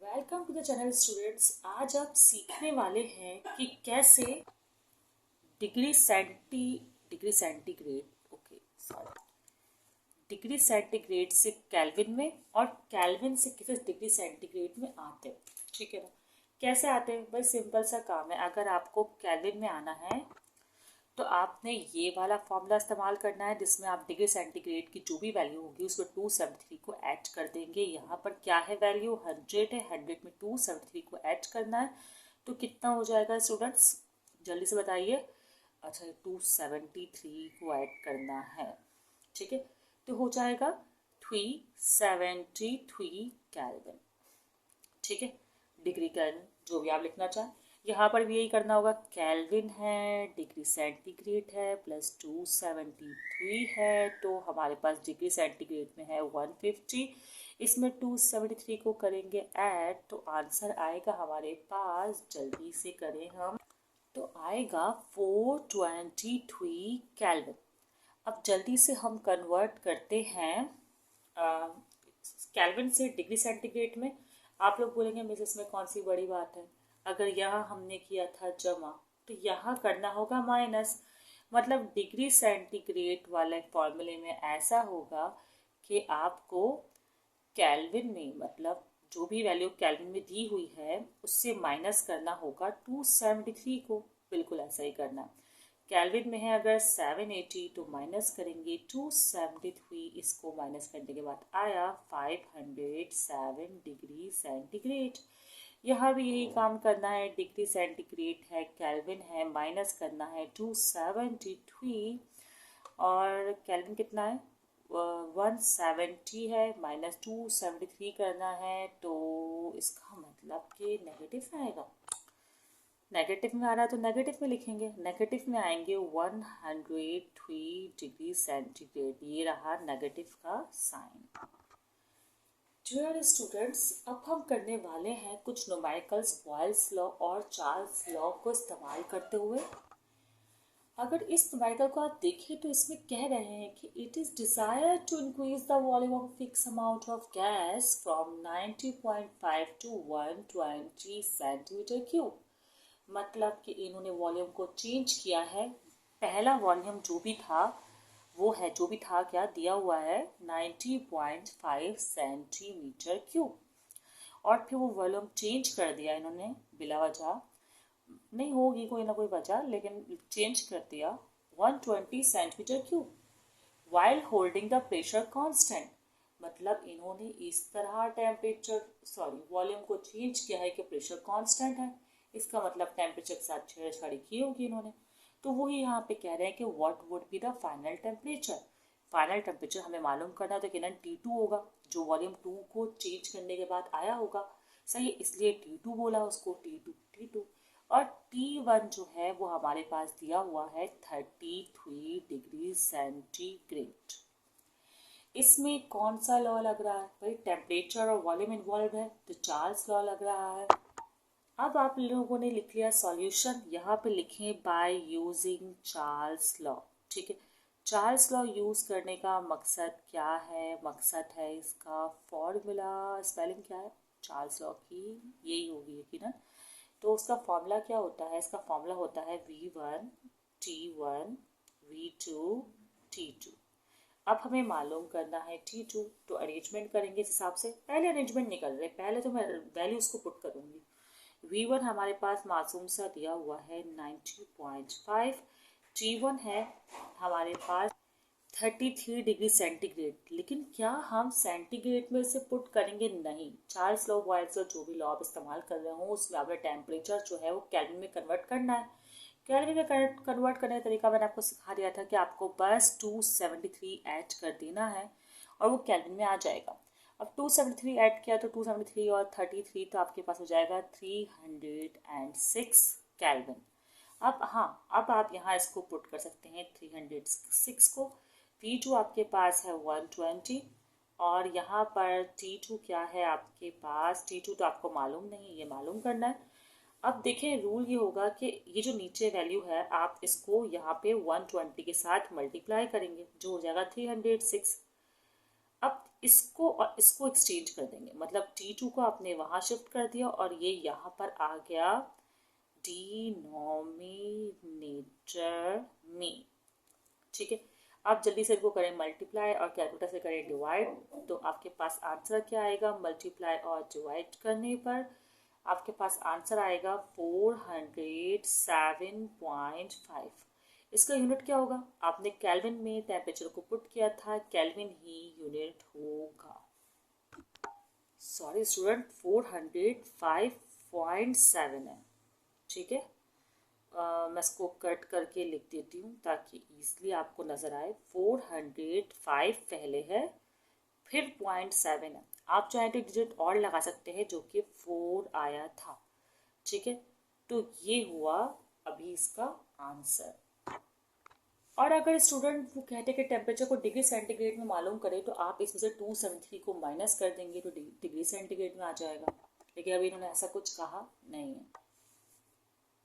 Welcome to the channel students. आज आप सीखने वाले हैं कि कैसे डिग्री सेंटीग्रेड डिग्री सेंटीग्रेड से केल्विन में और केल्विन से किसी डिग्री सेंटीग्रेड में आते हैं। ठीक है ना? कैसे आते हैं? बस सिंपल सा काम है। अगर आपको केल्विन में आना है तो आपने ये वाला फॉर्मूला इस्तेमाल करना है जिसमें आप डिग्री सेंटीग्रेड की जो भी वैल्यू होगी उसमें 273 को ऐड कर देंगे। यहाँ पर क्या है वैल्यू 100 है, 100 में 273 को ऐड करना है तो कितना हो जाएगा स्टूडेंट्स? जल्दी से बताइए। अच्छा, 273 को ऐड करना है। ठीक है, तो हो जाएगा 373 केल्विन। ठीक है, डिग्री केल्विन जो भी आप लिखना चाहें। यहाँ पर भी यही करना होगा। केल्विन है, डिग्री सेंटीग्रेड है, प्लस 273 है, तो हमारे पास डिग्री सेंटीग्रेड में है 150। इसमें 273 को करेंगे ऐड तो आंसर आएगा हमारे पास, जल्दी से करें हम, तो आएगा 423 केल्विन। अब जल्दी से हम कन्वर्ट करते हैं केल्विन से डिग्री सेंटीग्रेड में। आप लोग बोलेंगे मिस इसमें कौन सी बड़ी बात है, अगर यहाँ हमने किया था जमा तो यहाँ करना होगा माइनस। मतलब डिग्री सेंटीग्रेड वाले फॉर्मूले में ऐसा होगा कि आपको केल्विन में, मतलब जो भी वैल्यू केल्विन में दी हुई है उससे माइनस करना होगा 273 को। बिल्कुल ऐसा ही करना। केल्विन में है अगर 780 तो माइनस करेंगे 273, इसको माइनस करने के बाद आया 507 डिग्री सेंटीग्रेड। यहाँ भी यही काम करना है। डिग्री सेंटीग्रेड है, केल्विन है, माइनस करना है 273 और केल्विन कितना है 170 है, माइनस 273 करना है तो इसका मतलब कि नेगेटिव में आएगा। नेगेटिव में आ रहा है तो नेगेटिव में लिखेंगे। नेगेटिव में आएंगे 103 डिग्री सेंटीग्रेड। ये रहा नेगेटिव का साइन। डियर स्टूडेंट्स, अब हम करने वाले हैं कुछ न्यूमेरिकल्स बॉयल्स लॉ और चार्ल्स लॉ को इस्तेमाल करते हुए। अगर इस न्यूमेरिकल को आप देखें तो इसमें कह रहे हैं कि it is desire to increase the volume of fix amount of gas from 90.5 to 120 centimetre cube. मतलब कि इन्होंने वॉल्यूम को चेंज किया है। पहला वॉल्यूम जो भी था वो है, जो भी था क्या दिया हुआ है 90.5 सेंटीमीटर क्यूब, और फिर वो वॉल्यूम चेंज कर दिया इन्होंने बिला वजह, नहीं होगी कोई ना कोई वजह, लेकिन चेंज कर दिया 120 centimetre cube while holding the pressure constant. मतलब इन्होंने इस तरह वॉल्यूम को चेंज किया है कि प्रेशर कांस्टेंट है। इसका मतलब टेम्परेचर के साथ छेड़छाड़ी की होगी इन्होंने। तो वही यहाँ पे कह रहे हैं कि what would be the final temperature. Final temperature हमें मालूम करना तो किरण T2 होगा, जो वॉल्यूम 2 को चेंज करने के बाद आया होगा। सही, इसलिए T2 बोला उसको, T2। और T1 जो है वो हमारे पास दिया हुआ है 33 डिग्री सेंटीग्रेड। इसमें कौन सा लॉ लग रहा है भाई? टेम्परेचर और वॉल्यूम इन्वॉल्व है तो चार्ल्स लॉ लग रहा है। अब आप लोगों ने लिख लिया सॉल्यूशन। यहाँ पे लिखें बाय यूजिंग चार्ल्स लॉ। ठीक है, चार्ल्स लॉ यूज़ करने का मकसद क्या है? मकसद है इसका फॉर्मूला, स्पेलिंग क्या है चार्ल्स लॉ की? यही होगी यकीनन। तो उसका फॉर्मूला क्या होता है? इसका फॉर्मूला होता है V1 T1 V2 T2। अब हमें मालूम करना है T2, तो अरेंजमेंट करेंगे इस हिसाब से। पहले अरेंजमेंट नहीं कर रहे, पहले तो मैं वैल्यूज को पुट करूँगी। V1 हमारे पास मासूम सा दिया हुआ है 90.5, T1 है हमारे पास 33 डिग्री सेंटीग्रेड। लेकिन क्या हम सेंटीग्रेड में से पुट करेंगे? नहीं। चार्ल्स लॉ बॉयल्स लॉ जो भी लॉ आप इस्तेमाल कर रहे हो उसमें आपने टेम्परेचर जो है वो केल्विन में कन्वर्ट करना है। केल्विन में कन्वर्ट करने का तरीका मैंने आपको सिखा दिया था कि आपको बस 273 ऐड कर देना है और वो केल्विन में आ जाएगा। अब 273 ऐड किया तो 273 और 33 तो आपके पास हो जाएगा 306 केल्विन। अब हाँ, अब आप यहाँ इसको पुट कर सकते हैं 306 को। T2 आपके पास है 120 और यहाँ पर T2 क्या है आपके पास? T2 तो आपको मालूम नहीं, ये मालूम करना है। अब देखें, रूल ये होगा कि ये जो नीचे वैल्यू है आप इसको यहाँ पे 120 के साथ मल्टीप्लाई करेंगे, जो हो जाएगा 306। अब इसको और इसको एक्सचेंज कर देंगे, मतलब T2 को आपने वहाँ शिफ्ट कर दिया और ये यहाँ पर आ गया डिनोमिनेटर में। ठीक है, आप जल्दी से इनको करें मल्टीप्लाई और कैलकुलेटर से करें डिवाइड, तो आपके पास आंसर क्या आएगा? मल्टीप्लाई और डिवाइड करने पर आपके पास आंसर आएगा 407.5। इसका यूनिट क्या होगा? आपने केल्विन में टेम्परेचर को पुट किया था, केल्विन ही यूनिट होगा। सॉरी स्टूडेंट, 405.7 है। ठीक है, मैं इसको कट करके लिख देती हूँ ताकि ईजिली आपको नज़र आए। 405 पहले है, फिर 0.7 है। आप चाहे तो डिजिट और लगा सकते हैं जो कि 4 आया था। ठीक है, तो ये हुआ अभी इसका आंसर। और अगर स्टूडेंट वो कहते हैं कि टेम्परेचर को डिग्री सेंटीग्रेड में मालूम करें तो आप इसमें से 273 को माइनस कर देंगे तो डिग्री सेंटीग्रेड में आ जाएगा, लेकिन अभी इन्होंने ऐसा कुछ कहा नहीं है।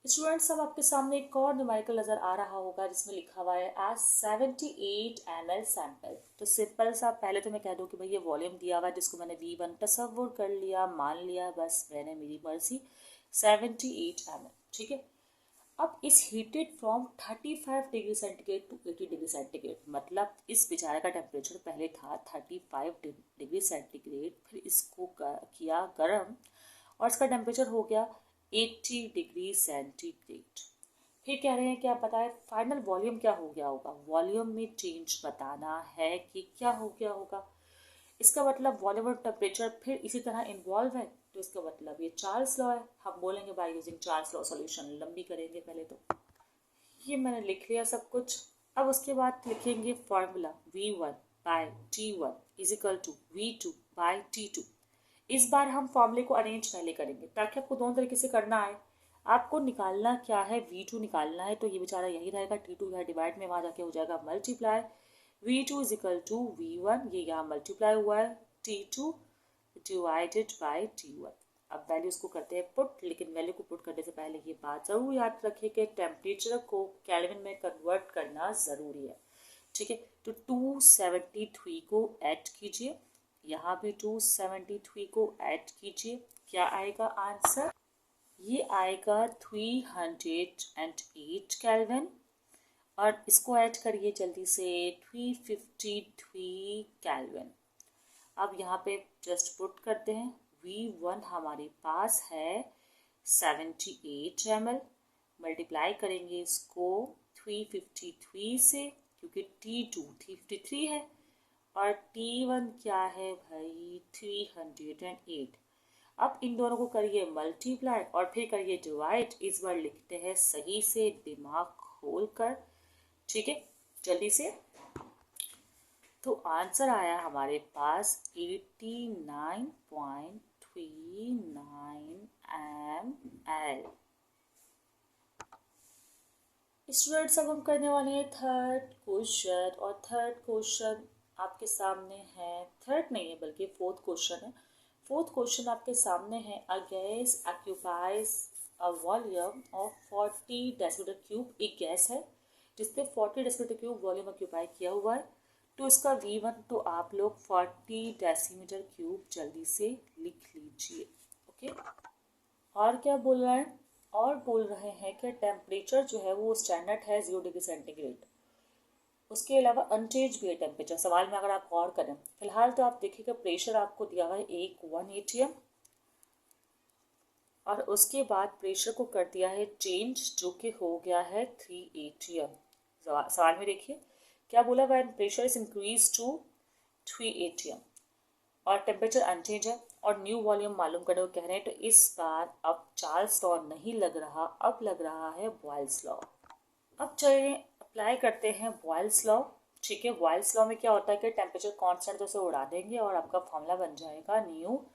स्टूडेंट्स, अब आपके सामने एक और न्यूमेरिकल नजर आ रहा होगा जिसमें लिखा हुआ है एज 78 ml सैंपल। तो सिंपल सा पहले तो मैं कह दूं कि भाई ये वॉल्यूम दिया हुआ है जिसको मैंने V1 तस्वुर कर लिया, मान लिया, बस मैंने मेरी मर्जी 78 ml। ठीक है, अब इस heated from 35 degree centigrade to 80 degree centigrade, मतलब इस बेचारे का टेम्परेचर पहले था 35 डिग्री सेंटीग्रेड, फिर इसको किया गर्म और इसका टेम्परेचर हो गया 80 डिग्री सेंटीग्रेड। फिर कह रहे हैं कि आप बताएं फाइनल वॉल्यूम क्या हो गया होगा। वॉल्यूम में चेंज बताना है कि क्या हो गया होगा। इसका मतलब वॉल्यूम और टेम्परेचर फिर इसी तरह इन्वॉल्व है, तो इसका मतलब ये चार्ल्स लॉ है। हम बोलेंगे by using Charles law solution, लंबी करेंगे पहले तो। ये मैंने लिख लिया सब कुछ। अब उसके बाद लिखेंगे formula V1 by T1 is equal to V2 by T2। इस बार हम फॉर्मूले को अरेंज पहले करेंगे ताकि आपको दोनों तरीके से करना आए। आपको निकालना क्या है? V2 निकालना है, तो ये बेचारा यही रहेगा, T2 यहाँ डिवाइड में वहाँ जाके हो जाएगा multiply. V2 is equal to V1, ये यहाँ मल्टीप्लाई हुआ है, T2 डिवाइडेड बाय T1। अब वैल्यूज को करते हैं पुट, लेकिन वैल्यू को पुट करने से पहले ये बात जरूर याद रखें कि टेम्परेचर को केल्विन में कन्वर्ट करना ज़रूरी है। ठीक है, तो 273 को ऐड कीजिए, यहाँ भी 273 को ऐड कीजिए, क्या आएगा आंसर? ये आएगा 308 केल्विन, और इसको ऐड करिए जल्दी से 353 केल्विन। अब यहाँ पे जस्ट पुट करते हैं। V1 हमारे पास है 78 ml, मल्टीप्लाई करेंगे इसको 353 से क्योंकि T2 353 है और T1 क्या है भाई 308। अब इन दोनों को करिए मल्टीप्लाई और फिर करिए डिवाइड। इस बार लिखते हैं सही से दिमाग खोल कर। ठीक है, जल्दी से। तो आंसर आया हमारे पास 89.39 ml। स्टूडेंट्स, अब हम करने वाले हैं थर्ड क्वेश्चन, और थर्ड क्वेश्चन आपके सामने है, थर्ड नहीं है बल्कि फोर्थ क्वेश्चन है। फोर्थ क्वेश्चन आपके सामने है, a gas occupies a volume of 40 decimetre cube. एक गैस है जिसने 40 डेसीमीटर क्यूब वॉल्यूम ऑक्यूपाई किया हुआ है, तो इसका V1 तो आप लोग 40 डेसीमीटर क्यूब जल्दी से लिख लीजिए। ओके, और क्या बोल रहा है? और बोल रहे हैं कि टेम्परेचर जो है वो स्टैंडर्ड है 0 डिग्री सेंटीग्रेड, उसके अलावा अनचेंज भी है टेम्परेचर। सवाल में अगर आप गौर करें, फिलहाल तो आप देखिएगा प्रेशर आपको दिया हुआ है 1 atm, और उसके बाद प्रेशर को कर दिया है चेंज जो कि हो गया है 3 atm। सवाल में देखिए क्या बोला, when pressure is increase to 3 atm और टेम्परेचर अनचेंज है और न्यू वॉल्यूम मालूम करने को कह रहे हैं, तो इस बार अब चार्ल्स लॉ नहीं लग रहा, अब लग रहा है बॉयल्स लॉ। अब चलिए अप्लाई करते हैं बॉयल्स लॉ। ठीक है, बॉयल्स लॉ में क्या होता है कि टेम्परेचर कांस्टेंट तो से उड़ा देंगे और आपका फॉर्मूला बन जाएगा new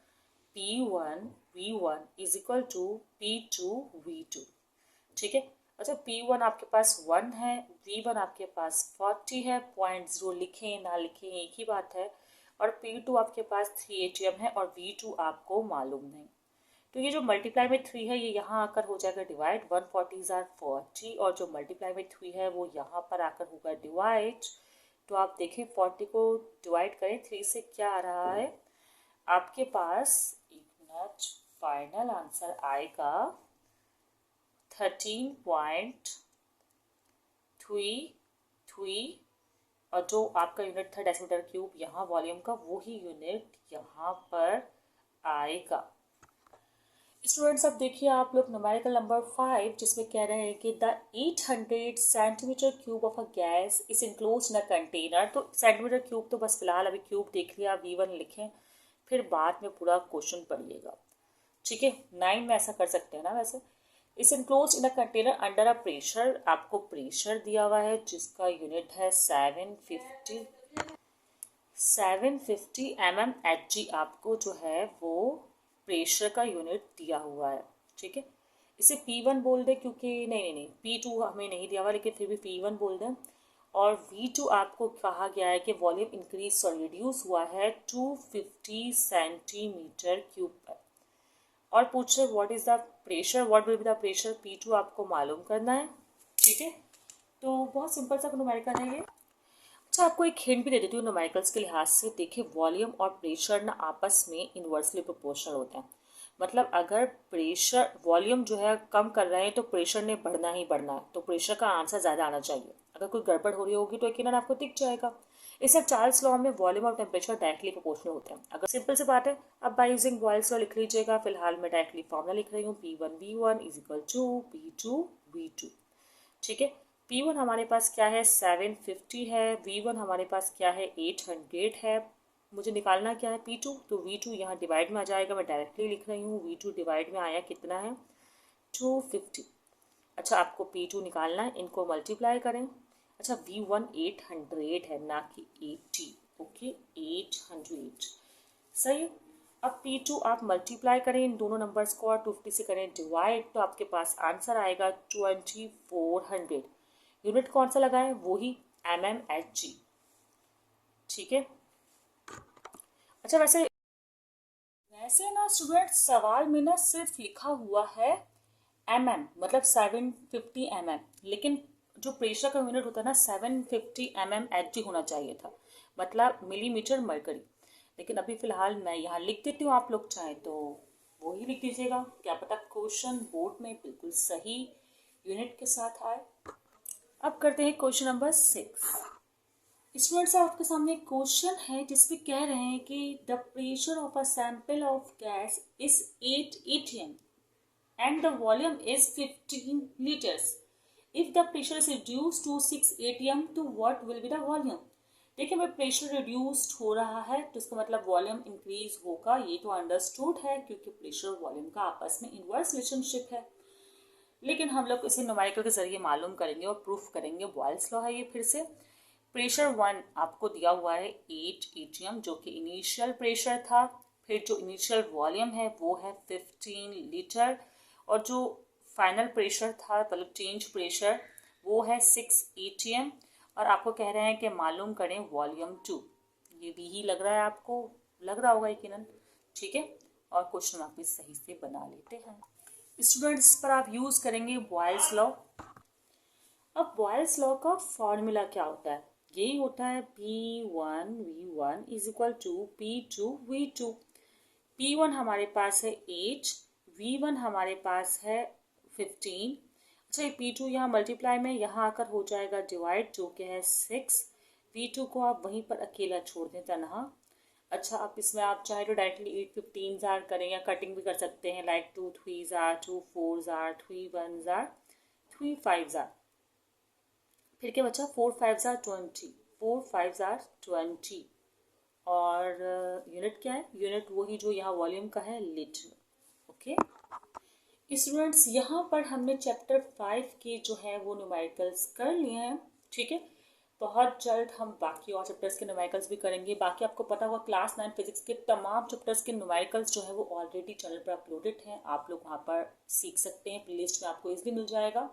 P1 V1 is equal to P2 V2। ठीक है, अच्छा P1 आपके पास 1 है, V1 आपके पास 40 है, 0.0 लिखें ना लिखें एक ही बात है, और P2 आपके पास 3 atm है और V2 आपको मालूम नहीं। तो ये जो मल्टीप्लाई में 3 है ये यहाँ आकर हो जाएगा डिवाइड, 140 40, और जो मल्टीप्लाई में 3 है वो यहाँ पर आकर होगा डिवाइड तो आप देखें 40 को डिवाइड करें 3 से, क्या आ रहा है आपके पास? एक मिनट, फाइनल आंसर आएगा 13.33 और जो आपका यूनिट था डेसीमीटर क्यूब यहाँ वॉल्यूम का, वही यूनिट यहाँ पर आएगा। स्टूडेंट्स अब देखिए आप लोग न्यूमेरिकल नंबर 5 जिसमें कह रहे हैं कि the 800 centimetre cube of a gas is enclose in a container. तो सेंटीमीटर क्यूब तो बस फिलहाल अभी क्यूब देख लिया, V1 लिखें, फिर बाद में पूरा क्वेश्चन पढ़िएगा, ठीक है। 9 में ऐसा कर सकते हैं ना। वैसे इस enclose in a container under a pressure, आपको प्रेशर दिया हुआ है जिसका यूनिट है 750 mmHg, आपको जो है वो प्रेशर का यूनिट दिया हुआ है, ठीक है। इसे P1 बोल दें, क्योंकि नहीं P2 हमें नहीं दिया हुआ, लेकिन फिर भी P1 बोल दें। और V2 आपको कहा गया है कि वॉल्यूम इंक्रीज रिड्यूस हुआ है 250 सेंटीमीटर क्यूब पर। और पूछ रहे what is the pressure, what will be the pressure P2 आपको मालूम करना है, ठीक है। तो बहुत सिंपल सा न्यूमेरिकल है ये। अच्छा, आपको एक हिंट भी दे देती हूँ न्यूमेरिकल्स के लिहाज से। देखिए वॉल्यूम और प्रेशर ना आपस में इन्वर्सली प्रोपोर्शनल होते हैं। मतलब अगर प्रेशर वॉल्यूम जो है कम कर रहे हैं तो प्रेशर ने बढ़ना ही बढ़ना है, तो प्रेशर का आंसर ज़्यादा आना चाहिए। अगर कोई गड़बड़ हो रही होगी तो यकीनन आपको दिख जाएगा। इससे चार्ल्स लॉ में वॉल्यूम और टेम्परेचर डायरेक्टली प्रोपोर्शनल होते हैं। अगर सिंपल सी बात है, अब बाय यूजिंग बॉयल्स लॉ लिख लीजिएगा। फिलहाल मैं डायरेक्टली फॉर्मूला लिख रही हूँ, P1 V1 is equal to P2 V2, ठीक है। P1 हमारे पास क्या है 750 है, V1 हमारे पास क्या है 800 है। मुझे निकालना क्या है P2, तो V2 यहाँ डिवाइड में आ जाएगा, मैं डायरेक्टली लिख रही हूँ। V2 डिवाइड में आया कितना है 250। अच्छा, आपको P2 निकालना है, इनको मल्टीप्लाई करें। अच्छा, V1 800 है ना कि 80, ओके 800, सही। अब P2 आप मल्टीप्लाई करें इन दोनों नंबर्स को और 250 से करें डिवाइड, तो आपके पास आंसर आएगा 2400। यूनिट कौन सा लगाए, वही mmHg, ठीक है। अच्छा, वैसे ना स्टूडेंट सवाल में ना सिर्फ लिखा हुआ है मतलब 750 लेकिन जो प्रेशर का यूनिट होता है ना 750 mmHg होना चाहिए था, मतलब मिलीमीटर मरकरी। लेकिन अभी फिलहाल मैं यहाँ लिख देती हूँ, आप लोग चाहें तो वो ही लिख दीजिएगा, क्या पता क्वेश्चन बोर्ड में बिल्कुल सही यूनिट के साथ आए। अब करते हैं क्वेश्चन नंबर 6। स्टूडेंट्स आपके सामने एक क्वेश्चन है जिसमें कह रहे हैं कि the pressure of a sample of gas is 8 atm and the volume is 15 liters. If the pressure is reduced to 6 atm, तो what will be the volume? देखिए भाई, प्रेशर रिड्यूस्ड हो रहा है तो इसका मतलब वॉल्यूम इंक्रीज होगा, ये तो अंडरस्टूड है क्योंकि प्रेशर वॉल्यूम का आपस में इनवर्स रिलेशनशिप है। लेकिन हम लोग इसे न्यूमेरिकल के जरिए मालूम करेंगे और प्रूफ करेंगे। बॉयल्स लॉ है ये। फिर से प्रेशर 1 आपको दिया हुआ है 8 atm, जो कि इनिशियल प्रेशर था। फिर जो इनिशियल वॉल्यूम है वो है 15 लीटर, और जो फाइनल प्रेशर था मतलब चेंज प्रेशर वो है 6 atm। और आपको कह रहे हैं कि मालूम करें वॉल्यूम 2। ये भी ही लग रहा है, आपको लग रहा होगा यकीनन, ठीक है। और क्वेश्चन आप भी सही से बना लेते हैं। स्टूडेंट्स पर आप यूज करेंगे बॉयल्स लॉ। अब बॉयल्स लॉ का फॉर्मूला क्या होता है? यही होता है P1 V1 is equal to P2 V2। P1 हमारे पास है 8, V1 हमारे पास है 15। अच्छा, ये P2 यहाँ मल्टीप्लाई में यहाँ आकर हो जाएगा डिवाइड, जो कि है 6। V2 को आप वहीं पर अकेला छोड़ दें तनहा। अच्छा, आप इसमें आप चाहे तो डायरेक्टली 8 15 आर करें या कटिंग भी कर सकते हैं, like 2 3 r 2 4 r 3 1 r 3 5 r. फिर क्या बचा 4 5 आर 20, 4 5 आर 20। और यूनिट क्या है? यूनिट वही जो यहाँ वॉल्यूम का है, लीटर, ओके। स्टूडेंट्स यहाँ पर हमने चैप्टर 5 के जो है वो न्यूमेरिकल्स कर लिए हैं, ठीक है। बहुत जल्द हम बाकी और चैप्टर्स के न्यूमेरिकल्स भी करेंगे। बाकी आपको पता होगा क्लास 9 फिजिक्स के तमाम चैप्टर्स के न्यूमेरिकल्स जो है वो ऑलरेडी चैनल पर अपलोडेड हैं, आप लोग वहाँ पर सीख सकते हैं। प्लेलिस्ट में आपको इसलिए मिल जाएगा,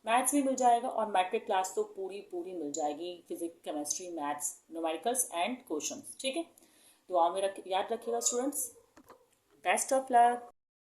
मैथ्स भी मिल जाएगा, और मैट्रिक क्लास तो पूरी मिल जाएगी, physics chemistry maths numericals and questions, ठीक है। दुआ में याद रखिएगा स्टूडेंट्स। Best of luck.